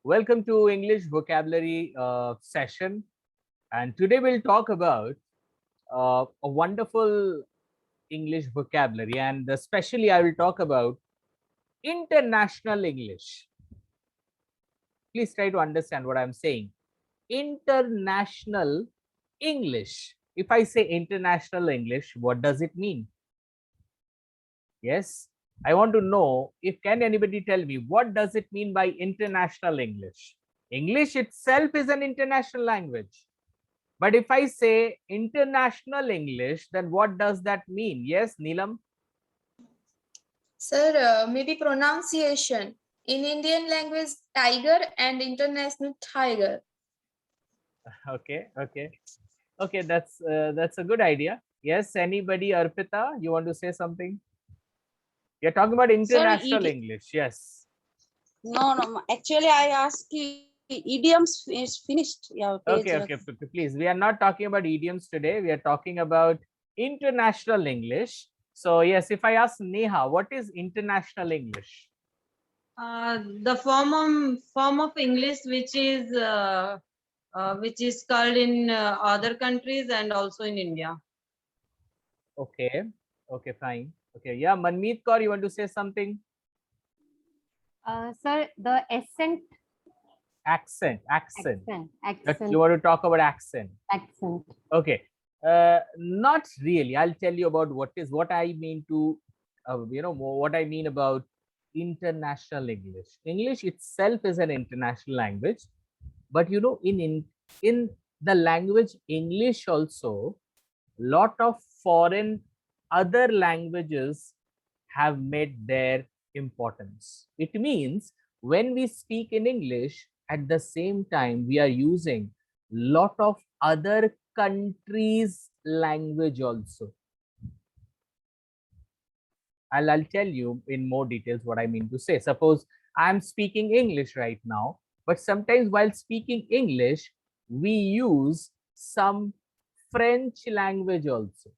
Welcome to English vocabulary session, and today we'll talk about a wonderful English vocabulary, and especially I will talk about international English. Please try to understand what I'm saying. International English. If I say international English, what does it mean? Yes, I want to know if can anybody tell me what does it mean by international English? English itself is an international language. But if I say international English, then what does that mean? Yes, Neelam? Sir, maybe pronunciation. In Indian language, tiger and international tiger. Okay, okay. Okay, that's a good idea. Yes, anybody, Arpita, you want to say something? You're talking about Sir, international English. Yes. no. Actually, I asked idioms is finished. Yeah, page. Okay, okay. Please, we are not talking about idioms today. We are talking about international English. So yes, if I ask Neha, what is international English? The form of English which is called in other countries and also in India. Okay, okay, fine. Okay, yeah, Manmeet Kaur, you want to say something? Sir, the accent. Accent. Accent. You want to talk about accent? Accent. Okay. Not really. I'll tell you about what I mean to, what I mean about international English. English itself is an international language, but in the language English also, lot of foreign other languages have made their importance. It means when we speak in English, at the same time we are using lot of other countries' language also. I'll tell you in more details what I mean to say. Suppose I'm speaking English right now, but sometimes while speaking English, we use some French language also.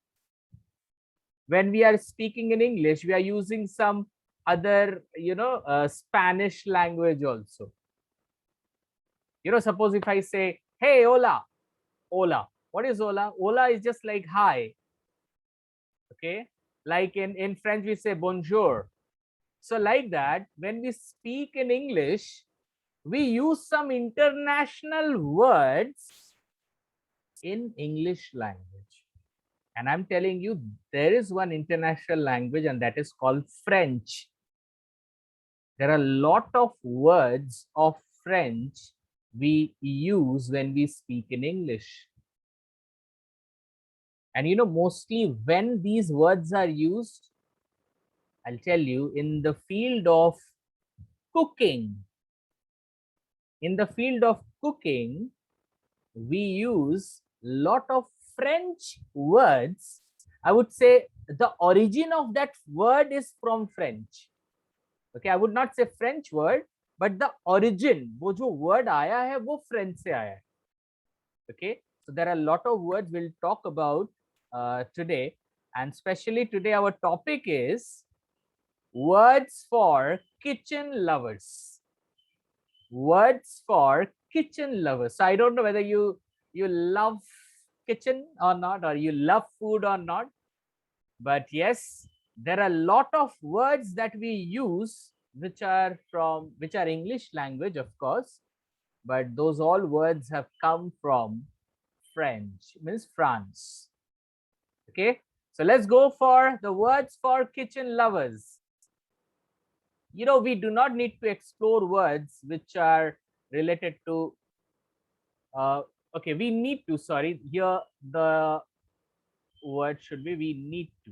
When we are speaking in English, we are using some other, Spanish language also. Suppose if I say, hey, hola, hola. What is hola? Hola is just like hi. Okay. Like in French, we say bonjour. So like that, when we speak in English, we use some international words in English language. And I'm telling you, there is one international language and that is called French. There are a lot of words of French we use when we speak in English. And mostly when these words are used, I'll tell you, in the field of cooking. In the field of cooking, we use lot of French words. I would say the origin of that word is from French. Okay, I would not say French word, but the origin, वो जो word आया है वो French से आया है. Okay, so there are a lot of words we'll talk about today, and especially today our topic is words for kitchen lovers. Words for kitchen lovers. So I don't know whether you love kitchen or not, or you love food or not, but yes, there are a lot of words that we use which are English language, of course, but those all words have come from French, means France. Okay, so let's go for the words for kitchen lovers. We do not need to explore words which are related to okay, we need to, sorry, here the word should be we need to.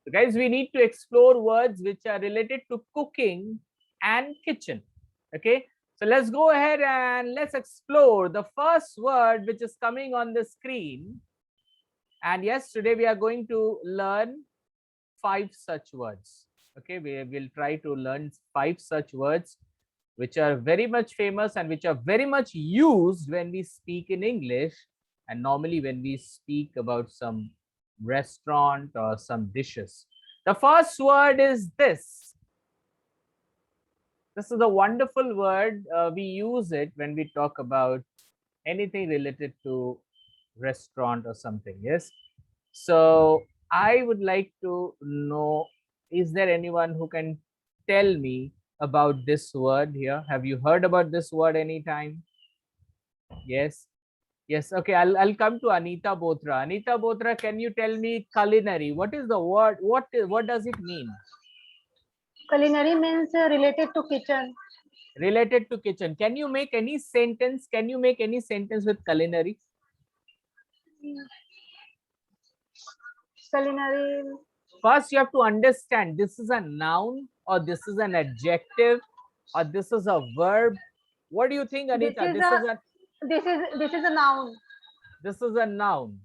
So guys, we need to explore words which are related to cooking and kitchen. Okay, so let's go ahead and let's explore the first word which is coming on the screen. And yes, today we are going to learn 5 such words. Okay, we will try to learn 5 such words which are very much famous and which are very much used when we speak in English, and normally when we speak about some restaurant or some dishes. The first word is this: This is a wonderful word. We use it when we talk about anything related to restaurant or something. Yes. So I would like to know, is there anyone who can tell me about this word here? Have you heard about this word anytime? Yes. Yes. Okay. I'll come to Anita Bothra. Anita Bothra, can you tell me culinary? What is the word? What does it mean? Culinary means related to kitchen. Related to kitchen. Can you make any sentence? Can you make any sentence with culinary? Culinary. First, you have to understand this is a noun or this is an adjective or this is a verb. What do you think, Anita? This is a noun. This is a noun.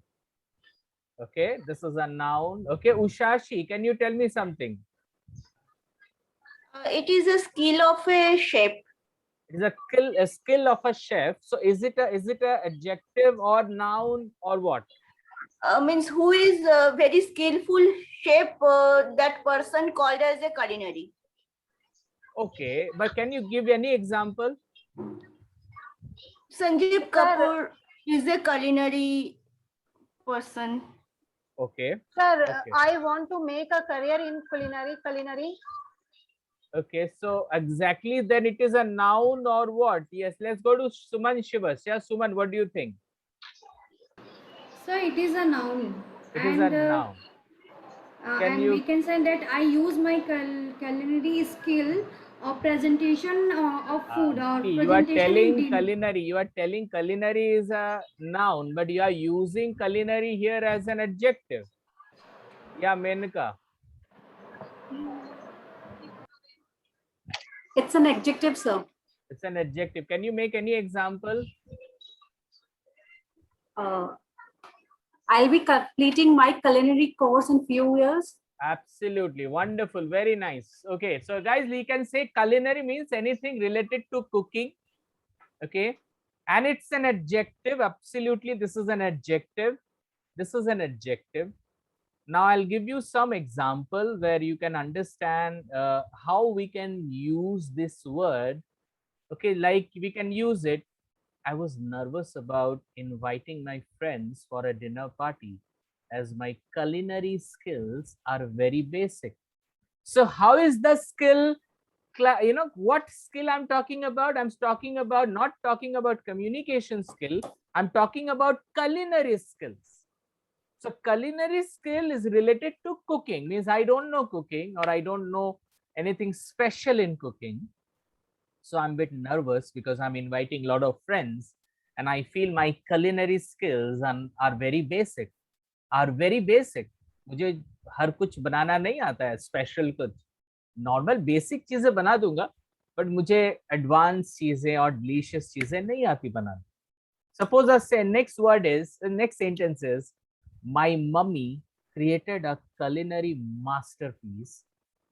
Okay, this is a noun. Okay, Ushashi, can you tell me something? It is a skill of a chef. It is a skill of a chef. So is it a adjective or noun or what? Means who is a very skillful chef, that person called as a culinary. Okay, but can you give any example? Sanjeev Kapoor is a culinary person. Okay. Sir, Okay. I want to make a career in culinary. Okay, so exactly then it is a noun or what? Yes, let's go to Suman Shivas. Yeah, Suman, what do you think? So it is a noun. It is a noun. Can And you- we can say that I use my culinary skill of presentation of food or See, you are presentation in telling dinner. culinary. You are telling culinary is a noun, but you are using culinary here as an adjective. Yeah, Menka. It's an adjective, sir. It's an adjective. Can you make any example? I'll be completing my culinary course in few years. Absolutely wonderful, very nice. Okay, so guys, we can say culinary means anything related to cooking. Okay, and it's an adjective. Absolutely, this is an adjective. This is an adjective. Now I'll give you some example where you can understand how we can use this word. Okay, like we can use it. I was nervous about inviting my friends for a dinner party as my culinary skills are very basic. So how is the skill? You know what skill I'm talking about? I'm talking about, not talking about communication skill. I'm talking about culinary skills. So culinary skill is related to cooking, means I don't know cooking or I don't know anything special in cooking. So I'm a bit nervous because I'm inviting a lot of friends and I feel my culinary skills are very basic. मुझे हर कुछ बनाना नहीं आता है, special कुछ normal basic चीजें बना दूंगा, but मुझे एडवांस चीजें और डिलीशियस चीजें नहीं आती बनाना. Suppose I say next word is, the next sentence is, my mummy created a culinary masterpiece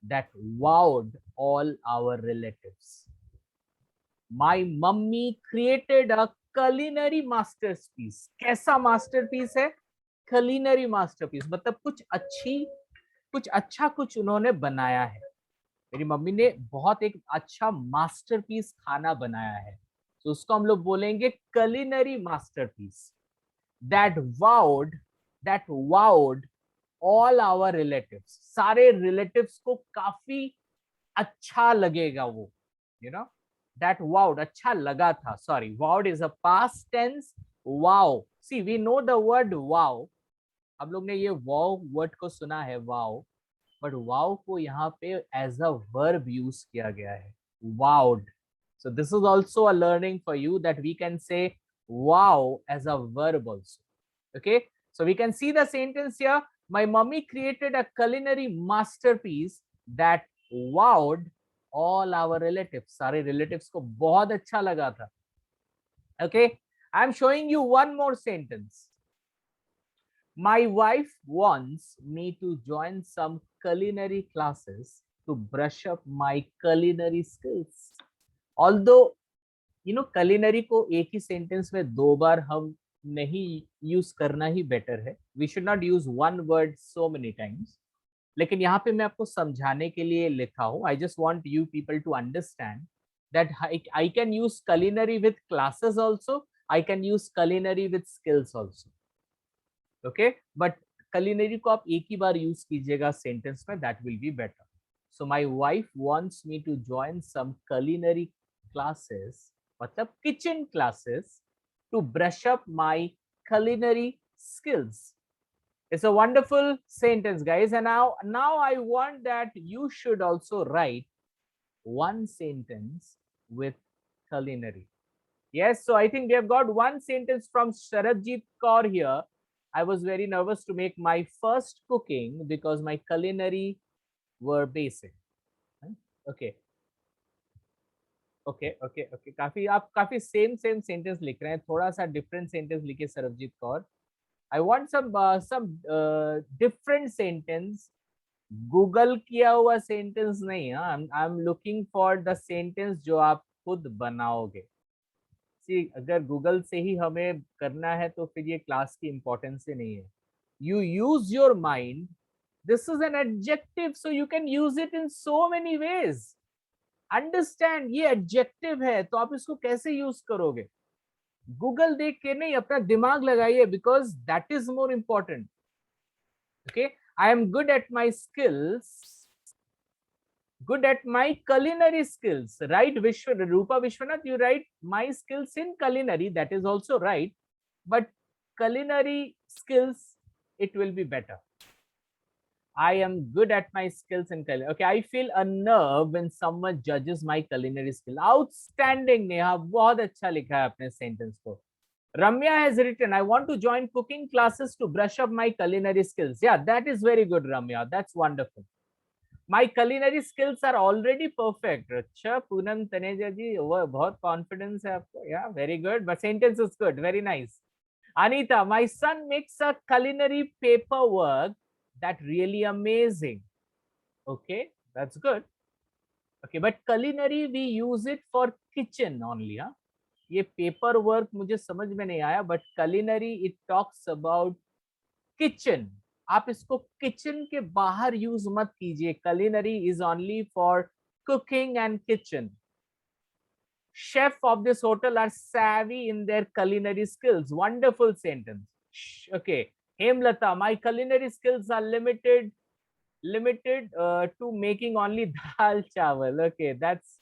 that wowed all our relatives. My mummy created a culinary masterpiece. कैसा masterpiece है? Culinary masterpiece. मतलब कुछ अच्छा कुछ उन्होंने बनाया है. मेरी मम्मी ने बहुत एक अच्छा masterpiece खाना बनाया है. तो उसको हम लोग बोलेंगे culinary masterpiece. That wowed all our relatives. सारे relatives को काफी अच्छा लगेगा वो. You know? That wowed, अच्छा लगा था. Sorry, wowed is a past tense. Wow. See, we know the word wow. हम लोग ने ये wow word को सुना है, wow. But wow को यहाँ पे as a verb use किया गया है. Wowed. So this is also a learning for you that we can say wow as a verb also. Okay. So we can see the sentence here. My mummy created a culinary masterpiece that wowed all our relatives. सारे relatives को बहुत अच्छा लगा था. Okay, I'm showing you one more sentence. My wife wants me to join some culinary classes to brush up my culinary skills. Although, you know, culinary को एक ही sentence में दो बार हम नहीं use करना ही better है. We should not use one word so many times. लेकिन यहाँ पे मैं आपको समझाने के लिए लिखा हूँ. I just want you people to understand that I can use culinary with classes also. I can use culinary with skills also. Okay, but culinary को आप एक ही बार use कीजिएगा sentence में, that will be better. So my wife wants me to join some culinary classes, मतलब kitchen classes, to brush up my culinary skills. It's a wonderful sentence, guys. And now I want that you should also write one sentence with culinary. Yes, so I think we have got one sentence from Sharadjit Kaur here. I was very nervous to make my first cooking because my culinary were basic. Okay. Okay. काफी आप काफी same sentence लिख रहे हैं, थोड़ा सा different sentence लिखे Sarabjit Kaur. I want some different sentence. Google किया हुआ sentence नहीं. I'm looking for the sentence जो आप खुद बनाओगे. See, अगर Google से ही हमें करना है तो फिर ये क्लास की importance ही नहीं है. You use your mind. This is an adjective, so you can use it in so many ways. Understand, ये adjective है, तो आप इसको कैसे use करोगे? गूगल देख के नहीं, अपना दिमाग लगाइए, because that is more important. Okay, I am good at my skills, good at my culinary skills, right? Rupa Vishwanath, you write my skills in culinary, that is also right, but culinary skills, it will be better. I am good at my skills in culinary. Okay, I feel unnerved when someone judges my culinary skill. Outstanding, Neha. बहुत अच्छा लिखा है अपने sentence को. Ramya has written, I want to join cooking classes to brush up my culinary skills. Yeah, that is very good, Ramya. That's wonderful. My culinary skills are already perfect. अच्छा, पूनम तनेजा जी, बहुत confidence है आपको. Yeah, very good. But sentence is good. Very nice. Anita, my son makes a culinary paperwork that really amazing. Okay, that's good. Okay, but culinary we use it for kitchen only. Huh? ये paper work मुझे समझ में नहीं आया, but culinary it talks about kitchen. आप इसको kitchen के बाहर यूज मत कीजिए. culinary is only for cooking and kitchen. Chef of this hotel are savvy in their culinary skills. Wonderful sentence. Okay, Hemlata, my culinary skills are limited to making only dal chawal. Okay, that's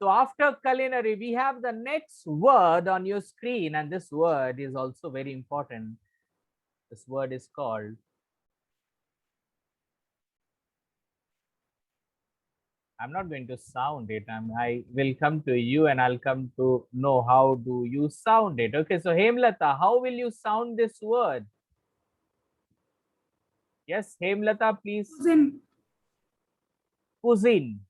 so. After culinary, we have the next word on your screen, and this word is also very important. This word is called, I'm not going to sound it. I will come to you and I'll come to know how do you sound it. Okay, so Hemlata, how will you sound this word? Yes, Hemlata, please. Cuisine. Cuisine.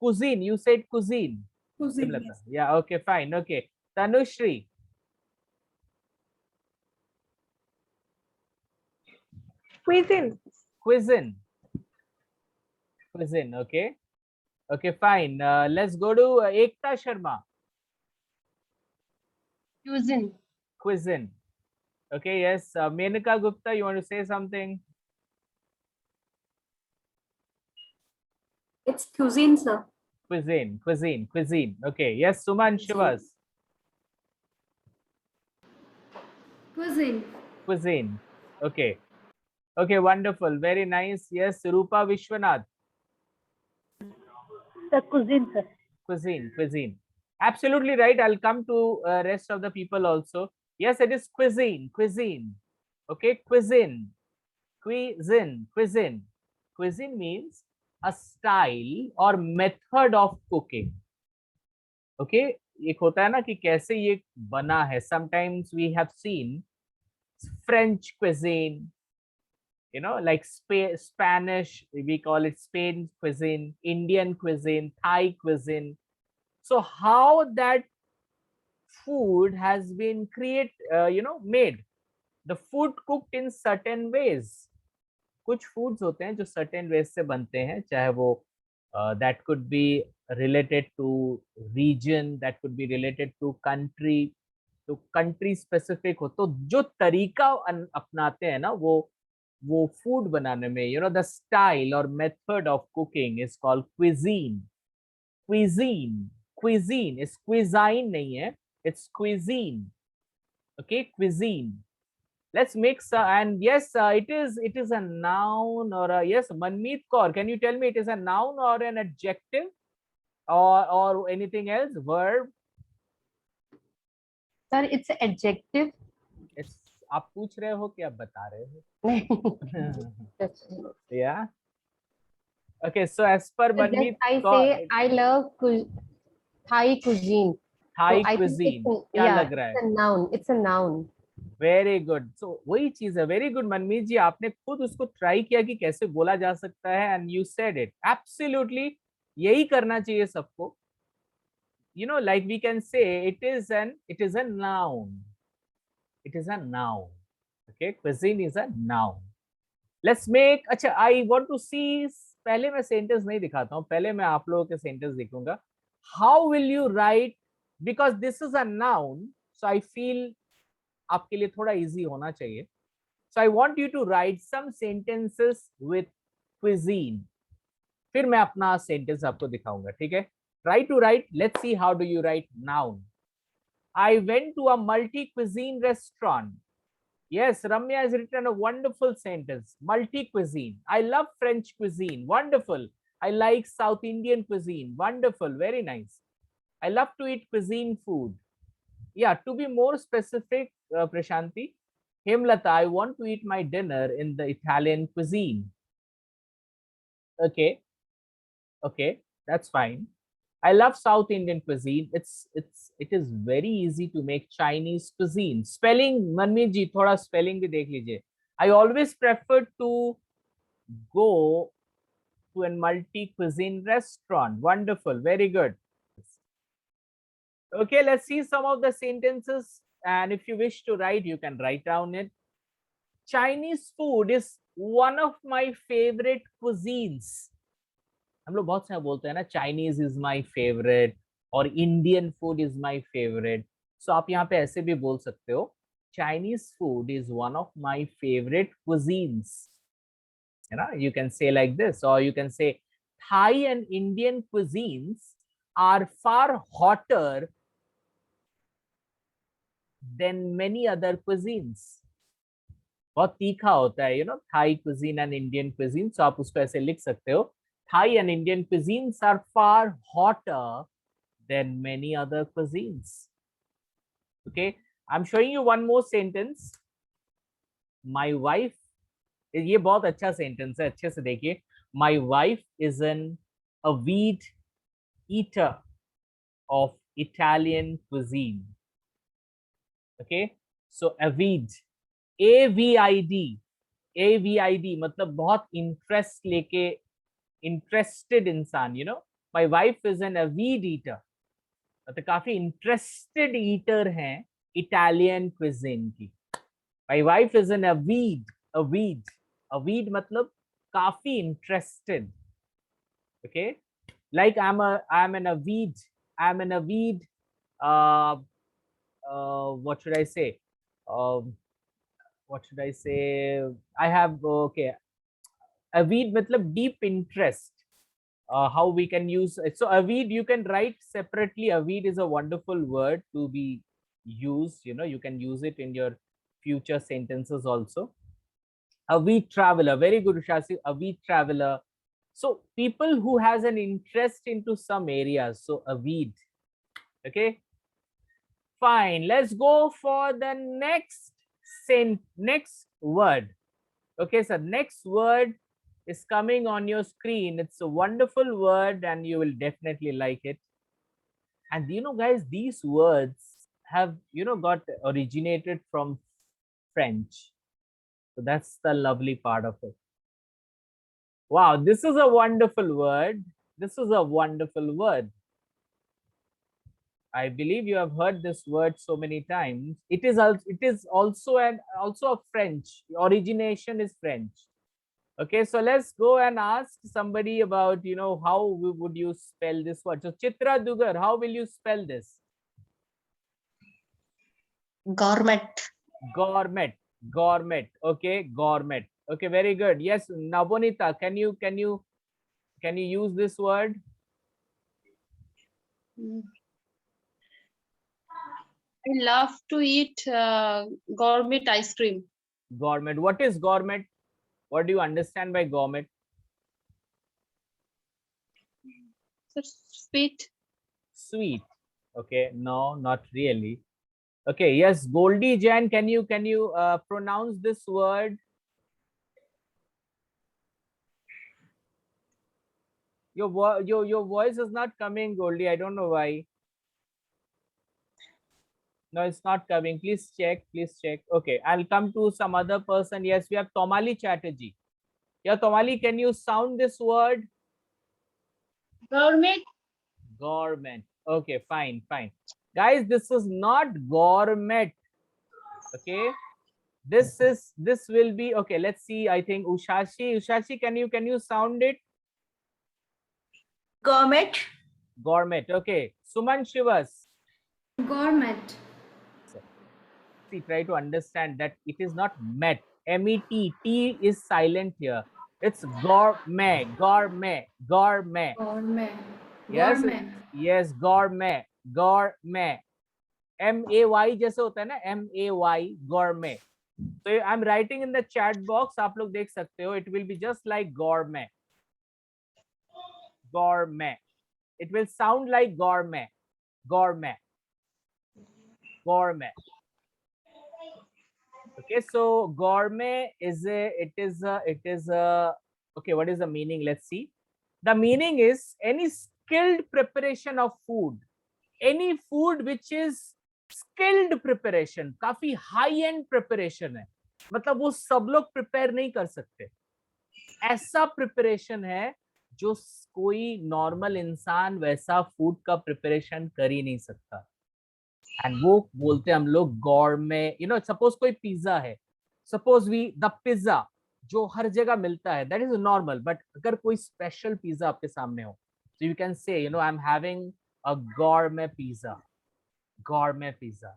Cuisine, you said cuisine. Cuisine. Hemlata. Yes. Yeah, okay, fine. Okay. Tanushri. Cuisine. Cuisine. Cuisine, okay. Okay, fine. Let's go to Ekta Sharma. Cuisine. Cuisine. Okay, yes. Menaka Gupta, you want to say something? It's cuisine, sir. Cuisine. Okay, yes. Suman Shivas. Cuisine. Okay. Okay, wonderful. Very nice. Yes, Rupa Vishwanath. The cuisine, sir. Cuisine. Absolutely right. I'll come to rest of the people also. Yes, it is cuisine. Okay, cuisine. Cuisine means a style or method of cooking. Okay, एक होता है ना कि कैसे ये बना है. Sometimes we have seen French cuisine, you know, like Spanish, we call it Spain cuisine, Indian cuisine, Thai cuisine. So how that food has been made, the food cooked in certain ways. कुछ foods होते हैं जो certain ways से बनते हैं, चाहे वो that could be related to region, that could be related to country. तो कंट्री स्पेसिफिक हो, तो जो तरीका अपनाते हैं ना वो फूड बनाने में, यू नो, द स्टाइल और method of cooking is called cuisine. Cuisine, cuisine इस क्विजाइन नहीं है, it's cuisine. Okay, cuisine. Let's mix and yes, it is a noun or a, yes, Manmeet Kaur, can you tell me it is a noun or an adjective or anything else? Verb? Sir, it's an adjective. It's, आप पूछ रहे हो कि आप बता रहे हो? Yeah. Okay, so as per Manmeet I Kaur, say I love Thai cuisine. Thai I think cuisine. it's क्या yeah, लग रहा it's है? a noun. It's a noun. Very good. So वही चीज है. वेरी गुड मनमीत जी, आपने खुद उसको ट्राई किया कि कैसे बोला जा सकता है and you said it. Absolutely यही करना चाहिए सबको. You know, like we can say it is a noun. It is a noun. Okay, cuisine is a noun. Let's make, अच्छा, I want to see, पहले मैं सेंटेंस नहीं दिखाता हूँ, पहले मैं आप लोगों के सेंटेंस देखूंगा. How will you write, because this is a noun, so I feel आपके लिए थोड़ा इजी होना चाहिए. So I want you to write some sentences with cuisine. फिर मैं अपना सेंटेंस आपको दिखाऊंगा, ठीक है? Try to write. Let's see how do you write noun. I went to a multi-cuisine restaurant. Yes, Ramya has written a wonderful sentence. Multi-cuisine. I love French cuisine. Wonderful. I like South Indian cuisine. Wonderful. Very nice. I love to eat cuisine food. Yeah, to be more specific, Prashanti, Hemlata, I want to eat my dinner in the Italian cuisine. Okay, okay, that's fine. I love South Indian cuisine. It is very easy to make Chinese cuisine. Spelling, Manmeet ji, thoda spelling bhi dekh lijiye. I always prefer to go to a multi-cuisine restaurant. Wonderful, very good. Okay, let's see some of the sentences. And if you wish to write, you can write down it. Chinese food is one of my favorite cuisines. हम लोग बहुत सारे बोलते हैं ना, Chinese is my favorite और Indian food is my favorite. So आप यहाँ पे ऐसे भी बोल सकते हो, Chinese food is one of my favorite cuisines. You know, you can say like this, or you can say Thai and Indian cuisines are far hotter than many other cuisines. बहुत तीखा होता है, you know, Thai cuisine and Indian cuisine. So आप उसको ऐसे लिख सकते हो, Thai and Indian cuisines are far hotter than many other cuisines. Okay, I'm showing you one more sentence. My wife, ये बहुत अच्छा sentence है, अच्छे से देखिए. My wife is an avid eater of Italian cuisine. Okay, so avid, AVID, AVID मतलब बहुत interest लेके, इंटरेस्टेड इंसान. You know, my wife is an avid eater, मतलब काफी इंटरेस्टेड ईटर हैं इटालियन क्विजिन की. My wife is an avid, avid, avid मतलब काफी interested. Okay, like I am an avid, I am an avid, what should I say? What should I say? I have, okay, avid matlab deep interest. How we can use it. So avid, you can write separately. Avid is a wonderful word to be used. You know, you can use it in your future sentences also. Avid traveler, very good, Shasi. Avid traveler. So people who has an interest into some areas. So avid. Okay. Fine. Let's go for the next word. Okay, so next word is coming on your screen. It's a wonderful word and you will definitely like it. And you know, guys, these words have, you know, got originated from French. So that's the lovely part of it. Wow, this is a wonderful word. This is a wonderful word. I believe you have heard this word so many times. It is also a French. Origination is French. Okay, so let's go and ask somebody about, you know, how would you spell this word? So Chitra Dugar, how will you spell this? Gourmet. Gourmet. Gourmet. Okay, gourmet. Okay, very good. Yes, Navonita, can you use this word? I love to eat gourmet ice cream. Gourmet. What is gourmet? What do you understand by gourmet? So sweet. Sweet. Okay, no, not really. Okay, yes, Goldie Jan, can you pronounce this word? Your voice is not coming, Goldie. I don't know why. No, it's not coming. Please check. Please check. Okay, I'll come to some other person. Yes, we have Tomali Chatterjee. Yeah, Tomali, can you sound this word? Gourmet. Gourmet. Okay, fine, fine. Guys, this is not gourmet. Okay, this will be okay. Let's see. I think Ushashi, can you sound it? Gourmet. Gourmet. Okay, Suman Shivas. Gourmet. See, try to understand that it is not met. M-E-T. T is silent here. It's gourmet, gourmet, gourmet. Gourmet. Yes, Gourmet. yes, gourmet, gourmet. M-A-Y जैसे होता है ना, M-A-Y, gourmet. So I'm writing in the chat box. आप लोग देख सकते हो. It will be just like gourmet. Gourmet. It will sound like gourmet. Gourmet. Gourmet. Okay, so gourmet is okay, what is the meaning? Let's see. The meaning is any skilled preparation of food, any food which is skilled preparation, काफी high end preparation है, मतलब वो सब लोग prepare नहीं कर सकते, ऐसा preparation है जो कोई normal इंसान वैसा food का preparation कर ही नहीं सकता. एंड वो बोलते हैं हम लोग गॉर्मे. यू नो, सपोज कोई पिज्जा है, सपोज द पिज्जा जो हर जगह मिलता है, दैट इज नॉर्मल. बट अगर कोई स्पेशल पिज्जा आपके सामने हो, so you can say, I am having a गॉर्मे pizza. गॉर्मे pizza.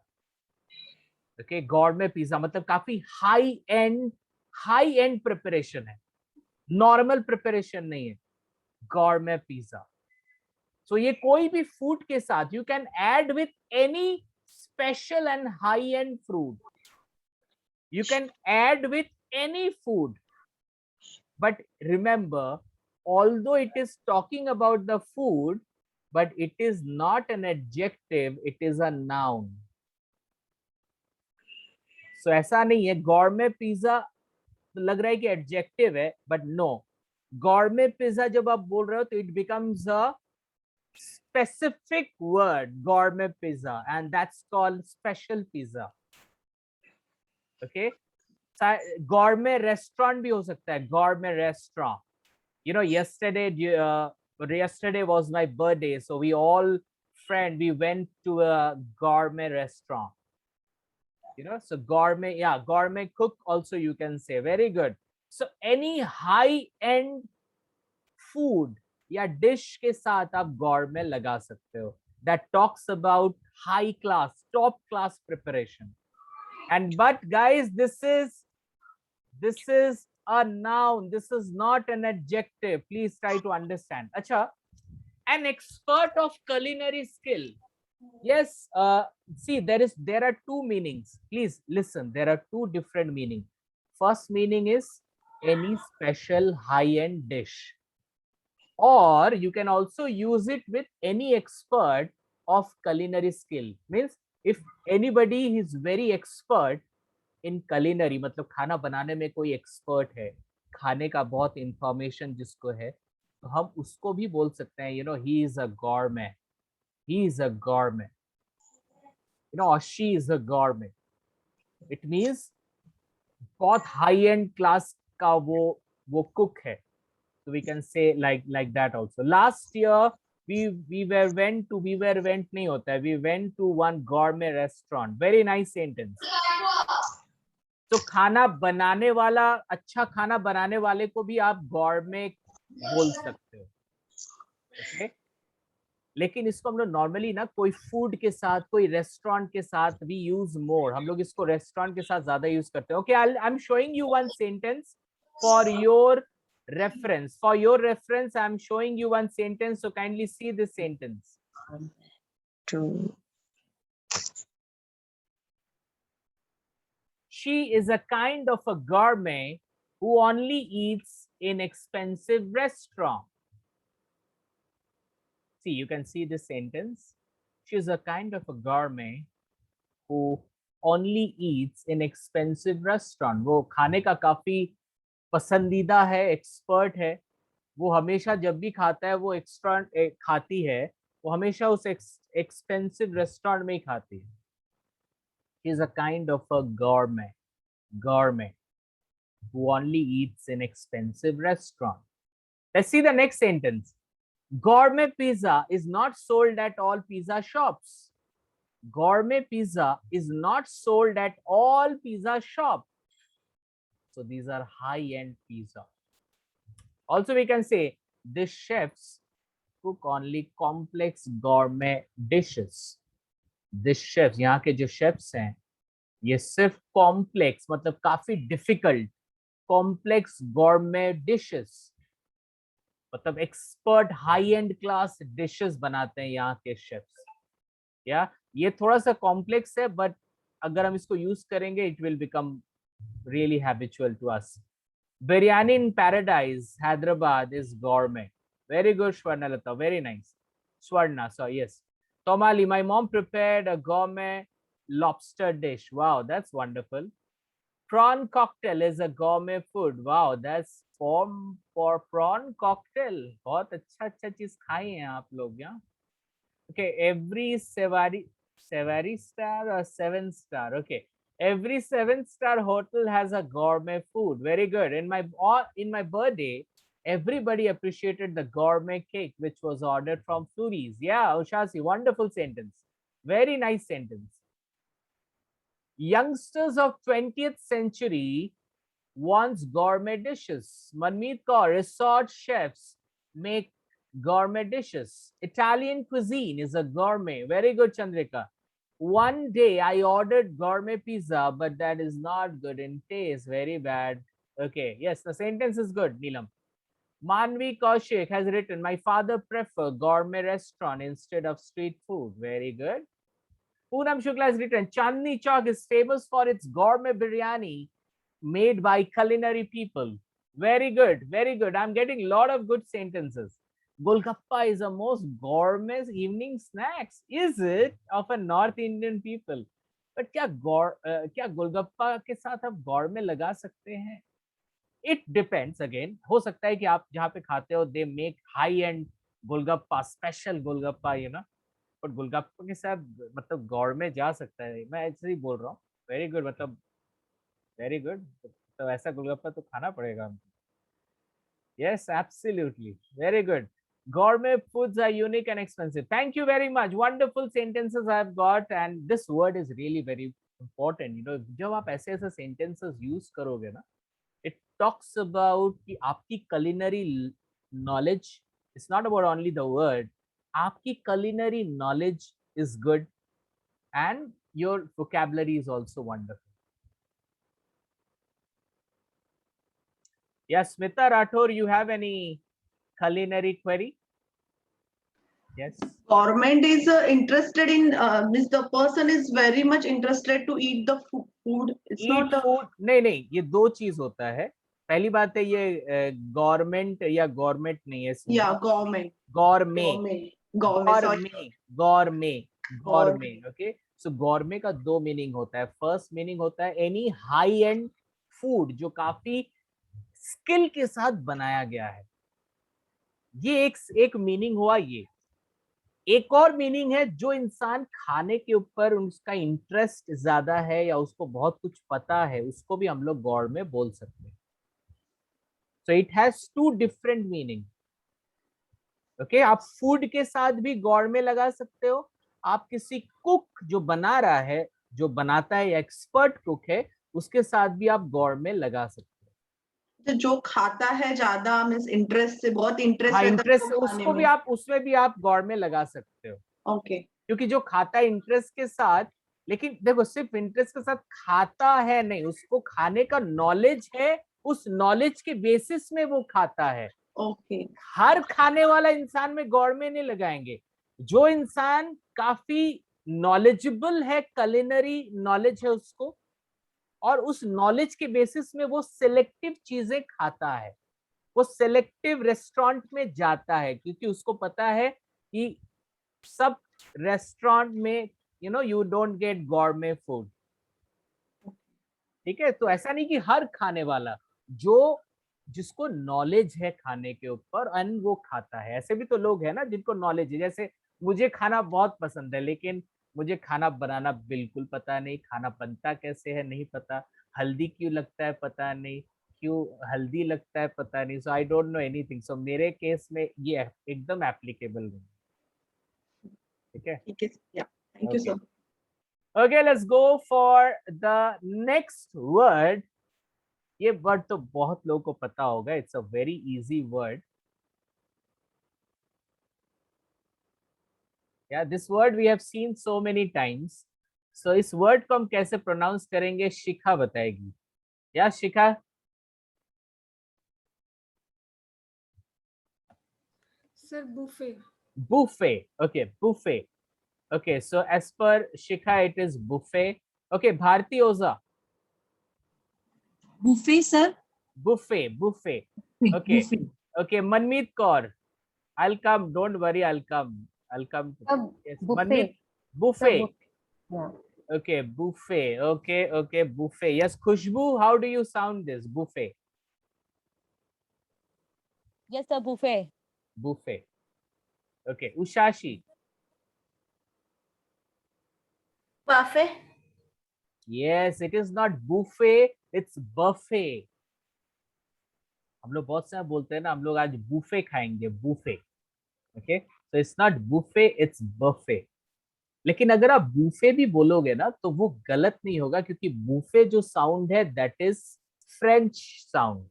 Okay, गॉर्मे pizza मतलब काफी हाई एंड प्रिपरेशन है, नॉर्मल प्रिपरेशन नहीं है. गॉर्मे पिज्जा. सो ये कोई भी फूड के साथ you can add with any special and high end food. You can add with any food. But remember, although it is talking about the food, but it is not an adjective, it is a noun. So ऐसा नहीं है gourmet pizza तो लग रहा है कि adjective है, but no. Gourmet pizza जब आप बोल रहे हो तो it becomes a specific word, gourmet pizza, and that's called special pizza. Okay, gourmet restaurant भी हो सकता है, gourmet restaurant. You know, yesterday was my birthday, so we went to a gourmet restaurant. You know, so gourmet, yeah, gourmet cook also you can say. Very good. So any high end food या dish के साथ आप gourmet लगा सकते हो. That talks about high class, top class preparation. And but guys, this is a noun. This is not an adjective. Please try to understand. Acha, an expert of culinary skill. Yes. See, there are two meanings. Please listen. There are two different meanings. First meaning is any special high-end dish. Or you can also use it with any expert of culinary skill. Means if anybody is very expert in culinary, मतलब खाना बनाने में कोई expert है, खाने का बहुत information जिसको है, तो हम उसको भी बोल सकते हैं, you know, he is a gourmet. He is a gourmet. You know, or she is a gourmet. It means बहुत high-end class का वो cook है. So we can say like that also. Last year we went नहीं होता है, we went to one gourmet restaurant. Very nice sentence. So खाना बनाने वाला, अच्छा खाना बनाने वाले को भी आप gourmet बोल सकते हो. Okay, लेकिन इसको हम लोग नॉर्मली ना कोई फूड के साथ, कोई रेस्टोरेंट के साथ वी यूज मोर, हम लोग इसको रेस्टोरेंट के साथ ज्यादा यूज करते हैं. Okay, I am showing you one sentence for your reference. For your reference, I am showing you one sentence, so kindly see this sentence. She is a kind of a gourmet who only eats in expensive restaurant. See, you can see this sentence. She is a kind of a gourmet who only eats in expensive restaurant. वो खाने का काफी पसंदीदा है, expert है. वो हमेशा जब भी खाता है, वो एक्स्ट्रा खाती है, वो हमेशा उस एक्सपेंसिव रेस्टोरेंट में ही खाती है. She is a kind of a gourmet who only eats in expensive restaurant. Let's see the next sentence. Gourmet pizza is not sold at all pizza shops. Gourmet pizza is not sold at all pizza shops. So these are high-end pizza. Also, we can say these chefs cook only complex gourmet dishes. These chefs, यहाँ के जो chefs हैं, ये सिर्फ complex मतलब काफी difficult, complex gourmet dishes, मतलब expert high-end class dishes बनाते हैं यहाँ के chefs. या ये थोड़ा सा complex है, but अगर हम इसको use करेंगे, it will become really habitual to us. Biryani in Paradise, Hyderabad is gourmet. Very good, Swarnalata. Very nice. Swarna, so yes. Tomali, my mom prepared a gourmet lobster dish. Wow, that's wonderful. Prawn cocktail is a gourmet food. Wow, that's form for prawn cocktail. बहुत अच्छा चीज खाई हैं आप लोग यहाँ. Okay, every Savory star or 7-star. Okay. Every 7-star hotel has a gourmet food. Very good. In my birthday, everybody appreciated the gourmet cake which was ordered from Flurys. Yeah, Ushasi, wonderful sentence. Very nice sentence. Youngsters of 20th century wants gourmet dishes. Manmeet Kaur, resort chefs make gourmet dishes. Italian cuisine is a gourmet. Very good, Chandrika. One day I ordered gourmet pizza, but that is not good in taste. Very bad. Okay. Yes, the sentence is good, Neelam. Manvi Kaushik has written, my father prefer gourmet restaurant instead of street food. Very good. Poonam Shukla has written, Chandni Chowk is famous for its gourmet biryani made by culinary people. Very good. Very good. I'm getting a lot of good sentences. Golgappa is the most gourmet evening snacks, is it, of a North Indian people? But क्या गोलगप्पा के साथ आप gourmet लगा सकते हैं? It depends again. हो सकता है कि आप जहाँ पे खाते हो, they make high-end golgappa, special golgappa, you know. But golgappa के साथ मतलब gourmet जा सकता है. मैं ऐसे ही बोल रहा हूँ. Very good, मतलब very good. तो ऐसा गोलगप्पा तो खाना पड़ेगा हमको. Yes, absolutely. Very good. Gourmet foods are unique and expensive. Thank you very much. Wonderful sentences I've got, and this word is really very important. You know, जब आप ऐसे sentences use करोगे ना, it talks about कि आपकी culinary knowledge. It's not about only the word. आपकी culinary knowledge is good, and your vocabulary is also wonderful. Yes, Smita Rathore, you have any culinary query? Yes. Government is interested in means the person is very much interested to eat the food. It's Eat not food. नहीं, ये दो चीज होता है. पहली बात है ये गवर्नमेंट या गवर्नमेंट नहीं है. government. Government. Okay, so government का दो मीनिंग होता है. फर्स्ट मीनिंग होता है एनी हाई एंड फूड जो काफी स्किल के साथ बनाया गया है. ये एक मीनिंग हुआ. ये एक और मीनिंग है जो इंसान खाने के ऊपर उसका इंटरेस्ट ज्यादा है या उसको बहुत कुछ पता है, उसको भी हम लोग गौर में बोल सकते हैं. So it has two different meaning. Okay, आप फूड के साथ भी गौर में लगा सकते हो. आप किसी कुक जो बना रहा है, जो बनाता है, एक्सपर्ट कुक है, उसके साथ भी आप गौर में लगा सकते हो. तो जो खाता है ज्यादा मीन्स इंटरेस्ट से, बहुत इंटरेस्ट हाँ, रहता है इंटरेस्ट उसको खाने उसको भी में। आप, उसमें भी आप गौर में लगा सकते हो, ओके क्योंकि जो खाता है इंटरेस्ट के साथ, लेकिन देखो सिर्फ इंटरेस्ट के साथ खाता है नहीं, उसको खाने का नॉलेज है, उस नॉलेज के बेसिस में वो खाता है। ओके हर खाने वाला इंसान में गौर में नहीं लगाएंगे। जो इंसान काफी नॉलेजेबल है, कलिनरी नॉलेज है उसको, और उस नॉलेज के बेसिस में वो सिलेक्टिव चीजें खाता है, वो सिलेक्टिव रेस्टोरेंट में जाता है, क्योंकि उसको पता है कि सब रेस्टोरेंट में यू डोंट गेट गॉर्मे फूड। ठीक है, तो ऐसा नहीं कि हर खाने वाला, जो जिसको नॉलेज है खाने के ऊपर अन्न वो खाता है। ऐसे भी तो लोग हैं ना जिनको नॉलेज है, जैसे मुझे खाना बहुत पसंद है लेकिन मुझे खाना बनाना बिल्कुल पता नहीं, खाना बनता कैसे है नहीं पता, हल्दी क्यों लगता है पता नहीं, क्यों हल्दी लगता है पता नहीं, सो आई डोंट नो एनीथिंग। सो मेरे केस में ये एकदम एप्लीकेबल नहीं। ठीक है, ठीक है, या thank you Okay. Sir. Okay, let's go for the next word. ये वर्ड तो बहुत लोगों को पता होगा, it's a very easy word. या this word we have seen so many times. So इस वर्ड को हम कैसे प्रोनाउंस करेंगे शिखा बताएगी। या शिखा? Sir, buffet. Buffet. Okay, buffet. Okay, so as per Shikha, it is buffet. Okay, Bharti Oza. Buffet, sir. Buffet, buffet. Okay, okay, Manmeet Kaur. I'll come. Don't worry, I'll come. I'll come. Yes, Manmeet. Buffet. Buffet. Yeah. Okay, buffet. Okay, okay, buffet. Yes, Khushbu, how do you sound this? Buffet. Yes, sir, buffet. Buffet. Okay, Ushashi. Buffet. Yes, it is not buffet, it's buffet. हम लोग बहुत सारे बोलते हैं ना, हम लोग आज बुफे खाएंगे, buffet. Okay, so it's not buffet, it's buffet. लेकिन अगर आप बूफे भी बोलोगे ना तो वो गलत नहीं होगा, क्योंकि बूफे जो साउंड है that is French sound,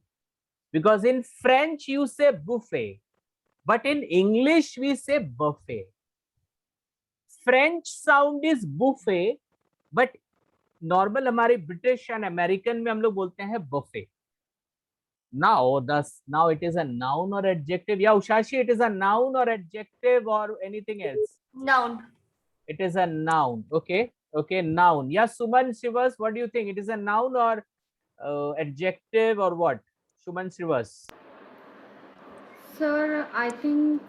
because in French you say buffet but in English we say buffet. French sound is buffet but normal हमारे ब्रिटिश एंड अमेरिकन में हम लोग बोलते हैं बफे। Now it is a noun or adjective? Yeah, Ushashi, it is a noun or adjective or anything else? Noun. It is a noun. Okay, okay, noun. Yeah, Suman Srivas, what do you think? It is a noun or adjective or what? Suman Srivas. Sir, I think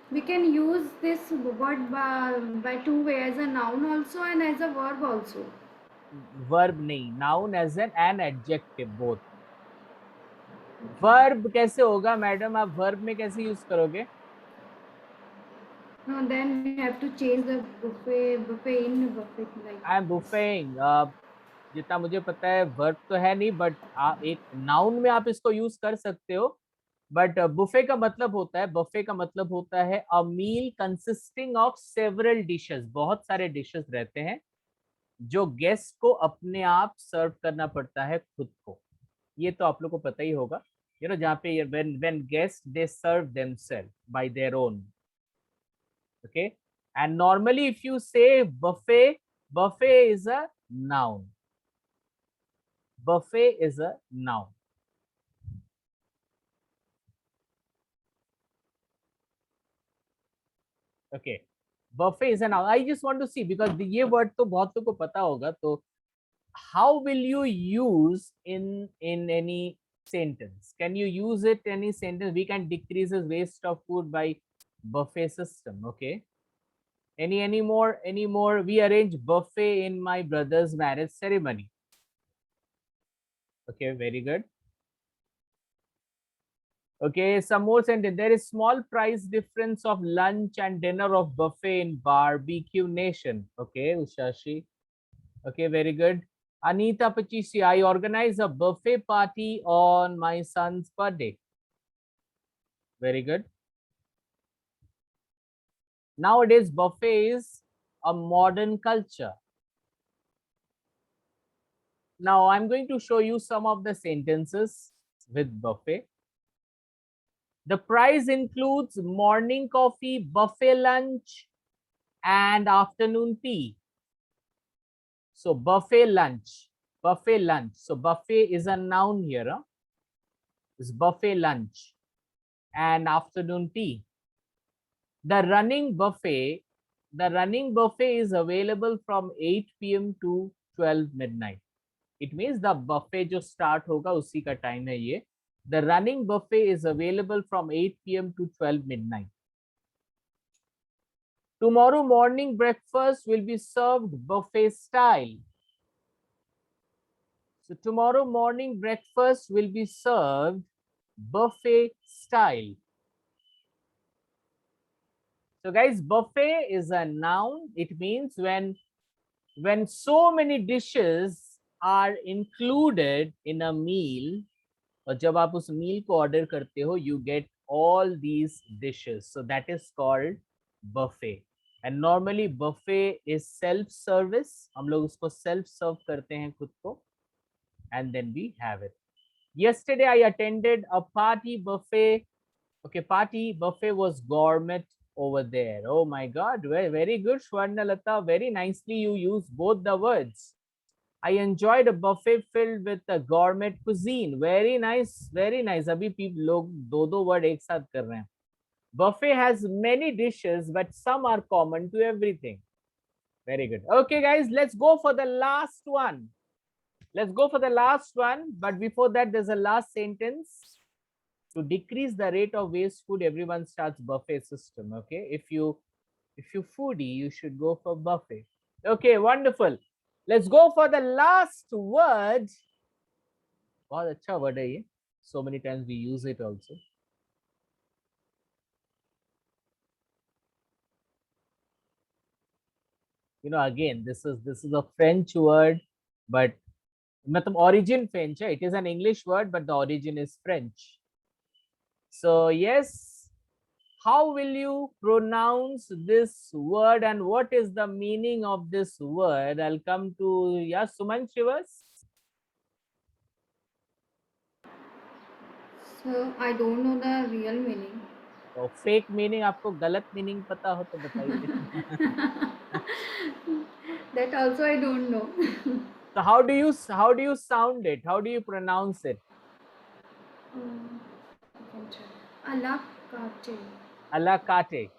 we can use this word by two ways, as a noun also and as a verb also. Verb nahi, noun as an adjective, both. Verb कैसे होगा madam? आप verb में कैसे use करोगे? No, then we have to change the buffet in buffet like. I am buffeting. जितना मुझे पता है वर्ब तो है नहीं, बट आप एक नाउन में आप इसको यूज कर सकते हो। बट बुफे का मतलब होता है, बफे का मतलब होता है अ मील कंसिस्टिंग ऑफ सेवरल डिशेस। बहुत सारे डिशेस रहते हैं जो गेस्ट को अपने आप सर्व करना पड़ता है खुद को। ये तो आप लोग को पता ही होगा, जहाँ पे when guests they serve themselves by their own. Okay, and normally if you say buffet, buffet is a noun. Buffet is a noun. Okay, buffet is a noun. I just want to see because ये word तो बहुत लोगों को पता होगा, तो how will you use in any sentence? Can you use it in any sentence? We can decrease the waste of food by buffet system. Okay. Any more? We arrange buffet in my brother's marriage ceremony. Okay, very good. Okay, some more sentence. There is small price difference of lunch and dinner of buffet in barbecue nation. Okay, Ushashi. Okay, very good. Anita Pachisi, I organize a buffet party on my son's birthday. Very good. Nowadays, buffet is a modern culture. Now, I'm going to show you some of the sentences with buffet. The price includes morning coffee, buffet lunch, and afternoon tea. So buffet lunch, buffet lunch. So buffet is a noun here. Huh? It's buffet lunch and afternoon tea. The running buffet is available from 8 p.m. to 12 midnight. It means the buffet जो start होगा उसी का time है ये. The running buffet is available from 8 p.m. to 12 midnight. Tomorrow morning breakfast will be served buffet style. So tomorrow morning breakfast will be served buffet style. So guys, buffet is a noun. It means when so many dishes are included in a meal, और जब आप उस meal को order करते हो, you get all these dishes. So that is called buffet. And normally buffet is self-service. हम लोग उसको self-serve करते हैं खुद को, and then we have it. Yesterday I attended a party buffet. Okay, party buffet was gourmet over there. Oh my God, very good, Shwarnalata. Very nicely you use both the words. I enjoyed a buffet filled with a gourmet cuisine. Very nice, very nice. अभी people लोग दो word एक साथ कर रहे हैं. Buffet has many dishes, but some are common to everything. Very good. Okay, guys, let's go for the last one. Let's go for the last one. But before that, there's a last sentence. To decrease the rate of waste food, everyone starts buffet system. Okay, if you foodie, you should go for buffet. Okay, wonderful. Let's go for the last word. बहुत अच्छा word है ये. So many times we use it also. You know, again, this is a French word, but मतलब origin French है. It is an English word, but the origin is French. So yes, how will you pronounce this word and what is the meaning of this word? I'll come to Suman Shivas. So I don't know the real meaning. तो fake meaning, आपको गलत meaning पता हो तो बताइए. That also I don't know. So how do you sound it? How do you pronounce it? A la carte. A la carte.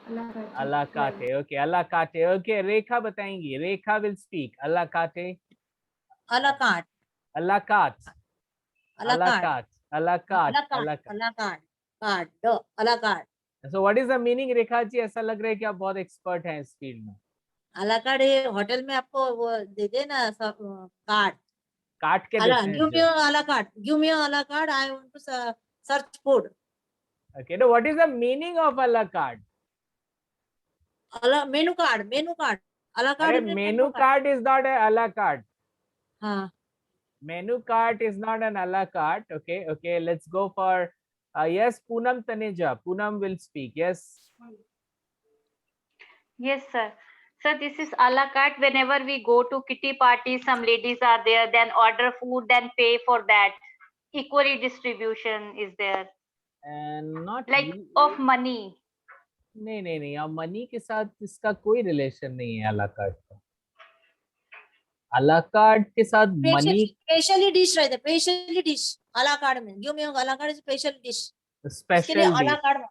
A la carte. A la carte. Okay, a la carte. Okay, Rekha बताएंगी. Rekha will speak. A la carte. A la carte. A la carte. A la carte. A la carte. A la carte. A la carte. Carte. A la carte. So what is the meaning, Rekha जी? ऐसा लग रहा है कि आप बहुत expert हैं इस field में. A la carte होटल में आपको वो दे दे ना कार्ड. काट के देते हैं. Give me a la carte. Give me a la carte. I want to search food. Okay, now what is the meaning of a la carte? Menu card. Menu card. A la carte. Menu card is not a la carte. हाँ. Menu cart is not an a la carte. Okay, okay. Let's go for yes, Poonam Taneja. Poonam will speak. Yes. Yes, sir. Sir, this is a la carte. Whenever we go to kitty parties, some ladies are there, then order food, then pay for that. Equally distribution is there. And not like really. Of money. नहीं अब money के साथ इसका कोई relation नहीं है अला cart का. अला कार्ट के साथ मनी स्पेशली डिश रहते. स्पेशली डिश अला कार्ट में. गिव मी अला कार्ट स्पेशल डिश. स्पेशल अला कार्ट में.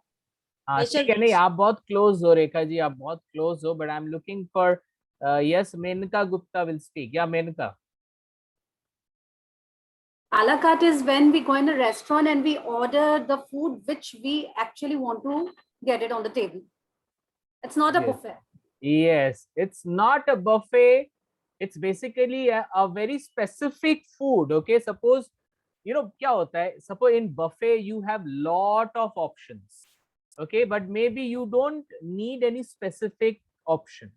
हाँ ठीक है. नहीं, आप बहुत क्लोज हो रेखा जी, आप बहुत क्लोज हो. But I am looking for yes, Menaka Gupta will speak. या Menaka. A la carte is when we go in a restaurant and we order the food which we actually want to get it on the table. It's not a buffet. Yes, it's not a buffet. It's basically a very specific food. Okay, suppose क्या होता है. Suppose in buffet you have lot of options. Okay, but maybe you don't need any specific option.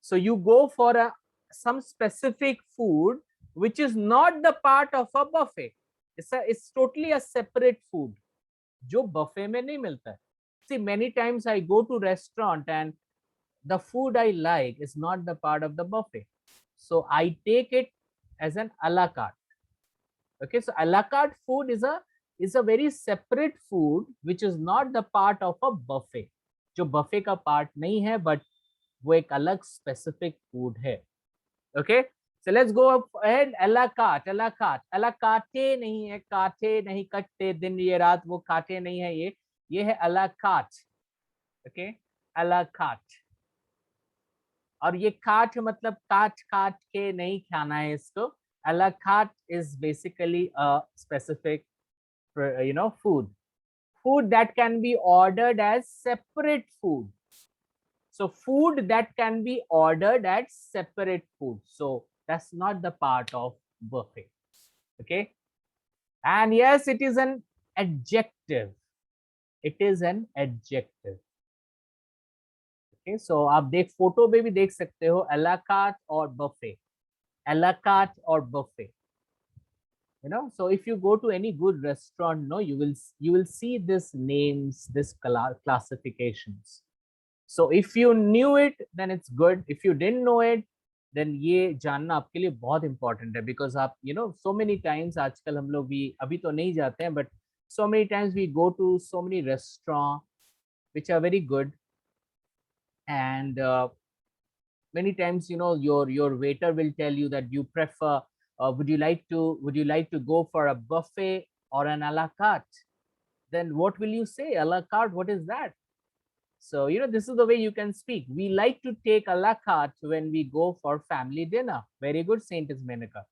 So you go for some specific food which is not the part of a buffet. It's totally a separate food जो buffet में नहीं मिलता है. See, many times I go to restaurant and the food I like is not the part of the buffet. So I take it as an a la carte. Okay, so a la carte food is a very separate food which is not the part of a buffet. जो buffet का part नहीं है, but वो एक अलग specific food है. Okay, so let's go ahead. A la carte, a la carte, a la carte नहीं है, काटे नहीं कटते दिन ये रात, वो काटे नहीं है ये है a la carte. Okay, a la carte. और ये काट मतलब काट काट के नहीं खाना है इसको. A la carte is basically a specific, food that can be ordered as separate food. So food that can be ordered as separate food. So that's not the part of buffet. Okay. And yes, it is an adjective. It is an adjective. Okay. So आप photo में भी देख सकते हो a la carte or buffet. A la carte or buffet. So if you go to any good restaurant, no, you will see this names, this classifications. So if you knew it, then it's good. If you didn't know it, then ये जानना आपके लिए बहुत important है, because आप so many times आजकल हम लोग भी अभी तो नहीं जाते हैं, but so many times we go to so many restaurants which are very good, and many times your waiter will tell you that you prefer. Would you like to go for a buffet or an a la carte? Then what will you say? A la carte, what is that? So this is the way you can speak. We like to take a la carte when we go for family dinner. Very good sentence, Menaka.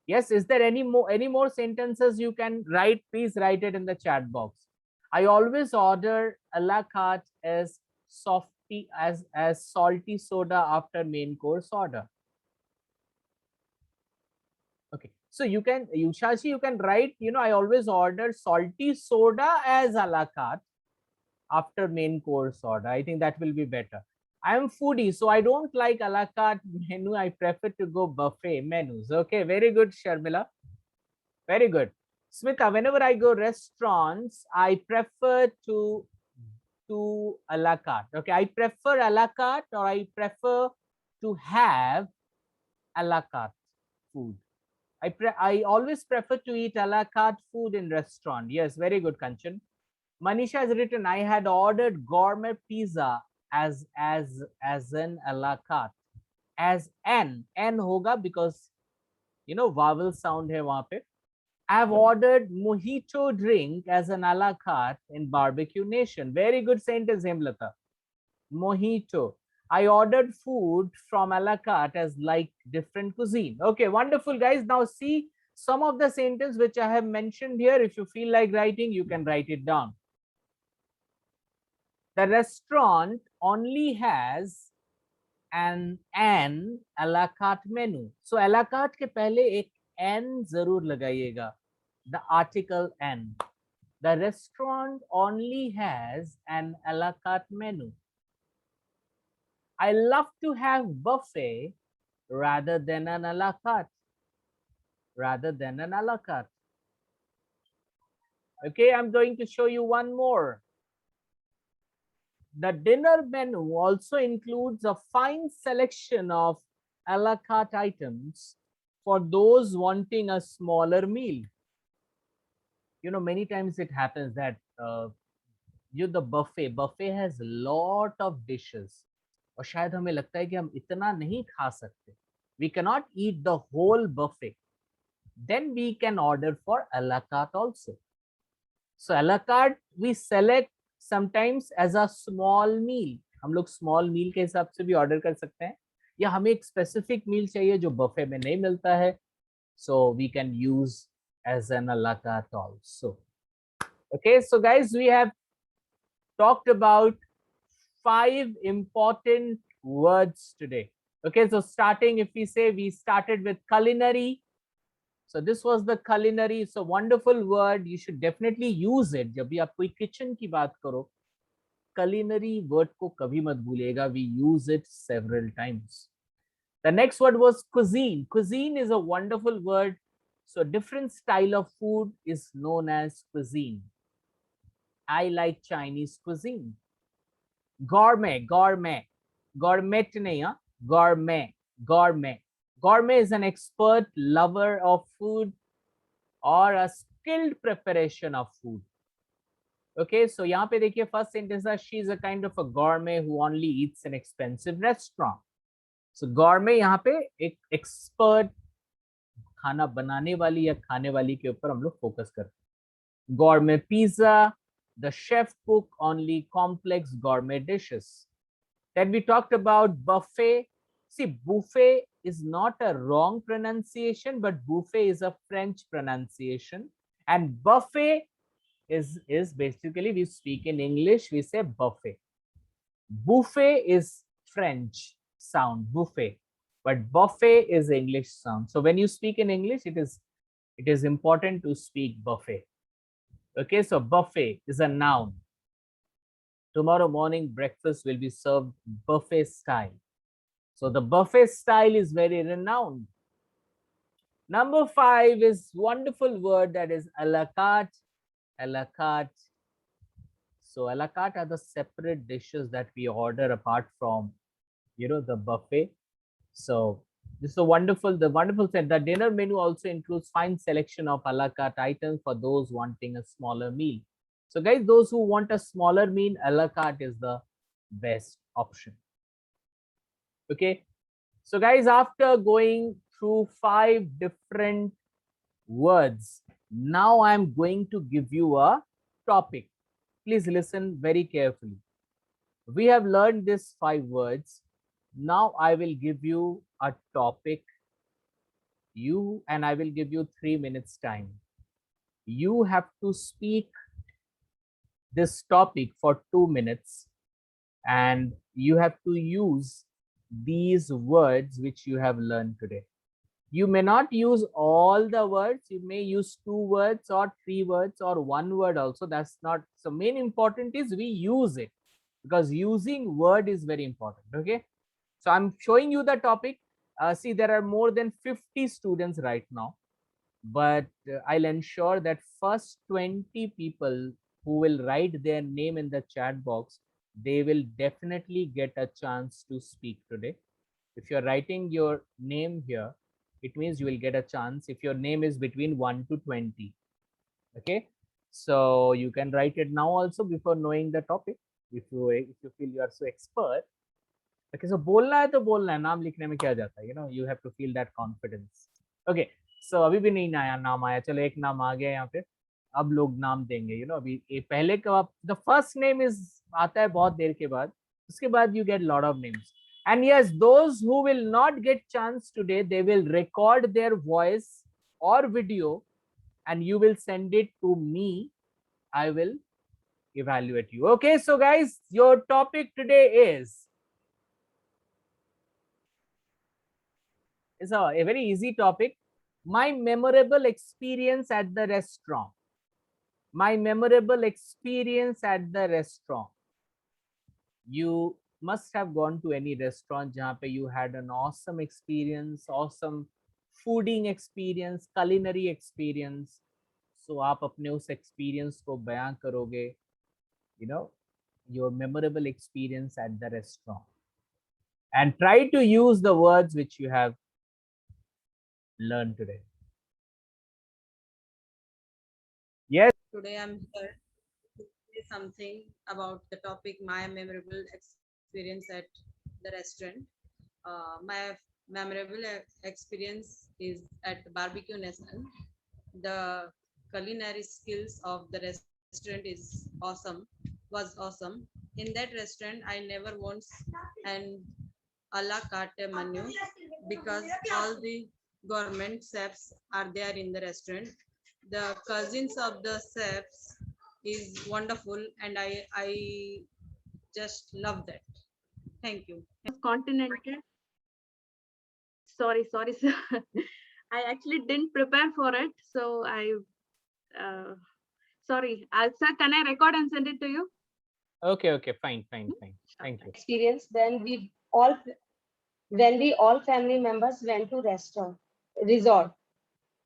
Yes, is there any more sentences you can write? Please write it in the chat box. I always order a la carte as salty soda after main course order. Okay, so you can write, I always order salty soda as a la carte after main course order. I think that will be better. I am foodie, so I don't like a la carte menu. I prefer to go buffet menus. Okay, very good, Sharmila. Very good. Smita, whenever I go restaurants, I prefer to a la carte. Okay, I prefer a la carte, or I prefer to have a la carte food. I always prefer to eat a la carte food in restaurant. Yes, very good, Kanchan. Manisha has written, I had ordered gourmet pizza as an a la carte. As n hoga because vowel sound hai wahan pe. I have ordered mojito drink as an a la carte in Barbecue Nation. Very good sentence, Hemlata. Mojito. I ordered food from a la carte as like different cuisine. Okay, wonderful, guys. Now see some of the sentences which I have mentioned here. If you feel like writing, you can write it down. The restaurant only has an a la carte menu. So a la carte के पहले एक n जरूर लगाइएगा. The article n. The restaurant only has an a la carte menu. I love to have buffet rather than an a la carte. Rather than an a la carte. Okay, I'm going to show you one more. The dinner menu also includes a fine selection of a la carte items for those wanting a smaller meal. Many times it happens that the buffet has a lot of dishes. और शायद हमें लगता है कि हम इतना नहीं खा सकते. We cannot eat the whole buffet. Then we can order for a la carte also. So a la carte we select sometimes as a small meal. हम लोग small meal के हिसाब से भी order कर सकते हैं, या हमें एक specific meal चाहिए जो buffet में नहीं मिलता है. So we can use as an a la carte also. Okay, so guys, we have talked about 5 important words today. Okay, so starting, if we say we started with culinary. So this was the culinary. It's a wonderful word. You should definitely use it. जब भी आप कोई kitchen की बात करो, culinary word को कभी मत भूलिएगा. We use it several times. The next word was cuisine. Cuisine is a wonderful word. So different style of food is known as cuisine. I like Chinese cuisine. Gourmet. Gourmet nahi, huh? Gourmet. Gourmet is an expert lover of food. or a skilled preparation of food. Okay, so यहाँ पे देखिए first sentence है, she is a kind of a gourmet who only eats in expensive restaurant. So gourmet यहाँ पे एक expert खाना बनाने वाली या खाने वाली के ऊपर हम लोग फोकस करते हैं. Gourmet pizza, the chef cook only complex gourmet dishes. Then we talked about buffet. See, buffet is not a wrong pronunciation, but buffet is a French pronunciation, and buffet is basically, we speak in English, we say buffet. Buffet is French sound, buffet, but buffet is English sound. So when you speak in English, it is important to speak buffet. Okay, so buffet is a noun. Tomorrow morning breakfast will be served buffet style. So the buffet style is very renowned. Number 5 is wonderful word, that is a la carte. A la carte. So a la carte are the separate dishes that we order apart from, you know, the buffet. So this is a wonderful, the wonderful thing. The dinner menu also includes fine selection of a la carte items for those wanting a smaller meal. So guys, those who want a smaller meal, a la carte is the best option. Okay. So guys, after going through 5 different words, now I'm going to give you a topic. Please listen very carefully. We have learned these 5 words. Now I will give you a topic. I will give you 3 minutes time. You have to speak this topic for 2 minutes, and you have to use these words which you have learned today. You may not use all the words. You may use 2 words or 3 words or 1 word also. That's not so main important is we use it, because using word is very important. Okay, so I'm showing you the topic. See, there are more than 50 students right now, but I'll ensure that first 20 people who will write their name in the chat box, they will definitely get a chance to speak today. If you're writing your name here, it means you will get a chance if your name is between 1 to 20. Okay, so you can write it now also before knowing the topic, if you feel you are so expert. Okay, so बोलना है तो बोलना है, नाम लिखने में क्या जाता है, you know, you have to feel that confidence. Okay, so अभी भी नहीं आया नाम आया, चलो एक नाम आ गया यहाँ पे, अब लोग नाम देंगे, you know, अभी ये पहले का the first name is आता है बहुत देर के बाद, उसके बाद you get lot of names. And yes, those who will not get chance today, they will record their voice or video and you will send it to me. I will evaluate you. Okay, so guys, your topic today is a very easy topic. My memorable experience at the restaurant. My memorable experience at the restaurant. You must have gone to any restaurant जहाँ पे you had an awesome experience, awesome fooding experience, culinary experience. So आप अपने उस experience को बयां करोगे, you know, your memorable experience at the restaurant, and try to use the words which you have learned today. Yes. Today I'm here to say something about the topic my memorable experience at the restaurant. My memorable experience is at Barbecue Nation. The culinary skills of the restaurant was awesome. In that restaurant, I never once an a la carte menu because all the government chefs are there in the restaurant. The cousins of the chefs is wonderful, and I just love that. Thank you. Continental. Sorry, sir. I actually didn't prepare for it, so sorry. Sir, can I record and send it to you? Okay, fine. Thank you. Experience when we all family members went to resort.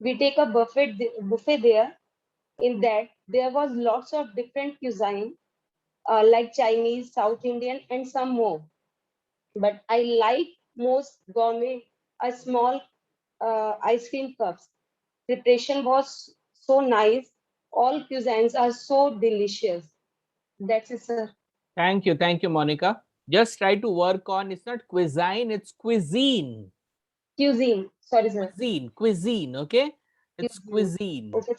We take a buffet there. In that, there was lots of different cuisine, like Chinese, South Indian, and some more. But I like most gourmet, a small ice cream cups. Preparation was so nice. All cuisines are so delicious. That's it, sir. Thank you, Monica. Just try to work on, it's not cuisine, it's cuisine. Cuisine. Sorry, sir. Cuisine, okay? It's cuisine. Okay.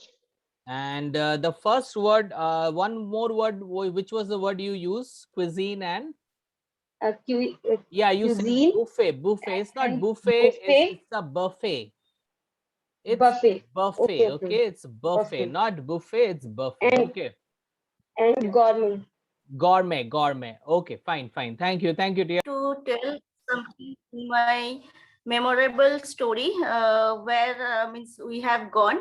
And the first word, one more word, which was the word you use? Cuisine and? Yeah, you said Cuisine buffet. Buffet. It's not and buffet, buffet. it's a buffet. It's Buffet. buffet, Okay. okay? It's buffet, Buffet. not buffet, it's buffet. And- Okay. And gourmet. Gourmet. Okay, fine. Thank you, dear. To tell something, my memorable story where means we have gone.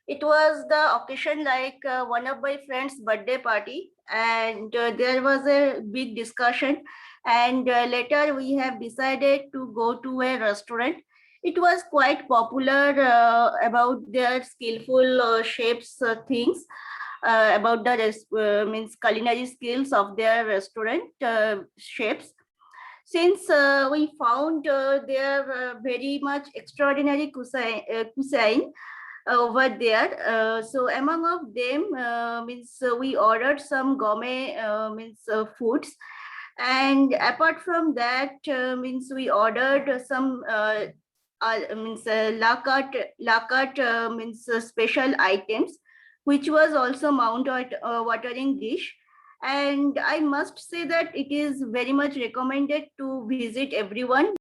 It was the occasion like one of my friend's birthday party, and there was a big discussion, and later we have decided to go to a restaurant. It was quite popular about their skillful chefs things. About the means culinary skills of their restaurant chefs. Since we found their very much extraordinary cuisine over there, so among of them means we ordered some gourmet means foods, and apart from that means we ordered some means la carte means special items, which was also mount watering dish. And I must say that it is very much recommended to visit everyone.